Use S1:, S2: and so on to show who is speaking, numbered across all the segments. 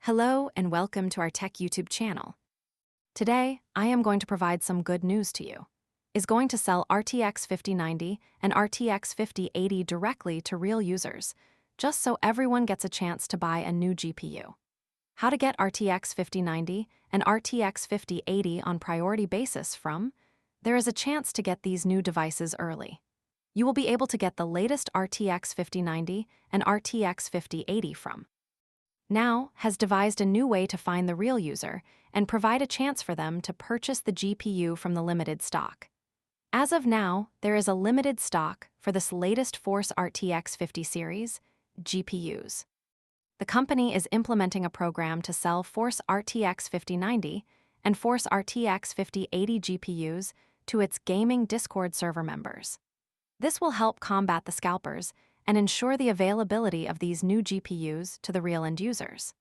S1: Hello and welcome to our Tech YouTube channel. Today, I am going to provide some good news to you. Is going to sell RTX 5090 and RTX 5080 directly to real users, just so everyone gets a chance to buy a new GPU. How to get RTX 5090 and RTX 5080 on priority basis from? There is a chance to get these new devices early. You will be able to get the latest RTX 5090 and RTX 5080 from Now has devised a new way to find the real user and provide a chance for them to purchase the GPU from the limited stock. As of now, there is a limited stock for this latest Force RTX 50 series GPUs. The company is implementing a program to sell Force RTX 5090 and Force RTX 5080 GPUs to its gaming Discord server members. This will help combat the scalpers and ensure the availability of these new GPUs to the real end users.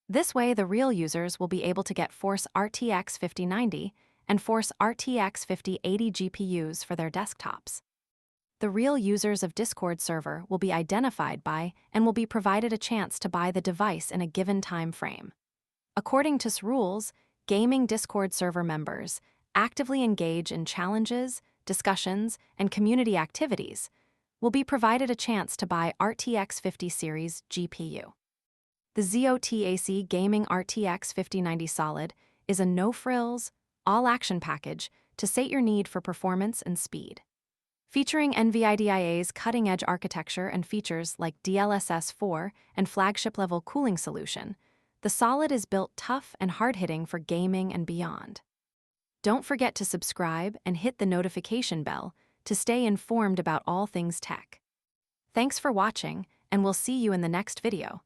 S1: This way, the real users will be able to get Force RTX 5090 and Force RTX 5080 GPUs for their desktops. The real users of Discord server will be identified by and will be provided a chance to buy the device in a given time frame. According to rules, gaming Discord server members actively engage in challenges, discussions, and community activities will be provided a chance to buy RTX 50 series GPU. The Zotac Gaming RTX 5090 Solid is a no-frills, all-action package to sate your need for performance and speed. Featuring NVIDIA's cutting-edge architecture and features like DLSS 4 and flagship-level cooling solution, the Solid is built tough and hard-hitting for gaming and beyond. Don't forget to subscribe and hit the notification bell to stay informed about all things tech. Thanks for watching, and we'll see you in the next video.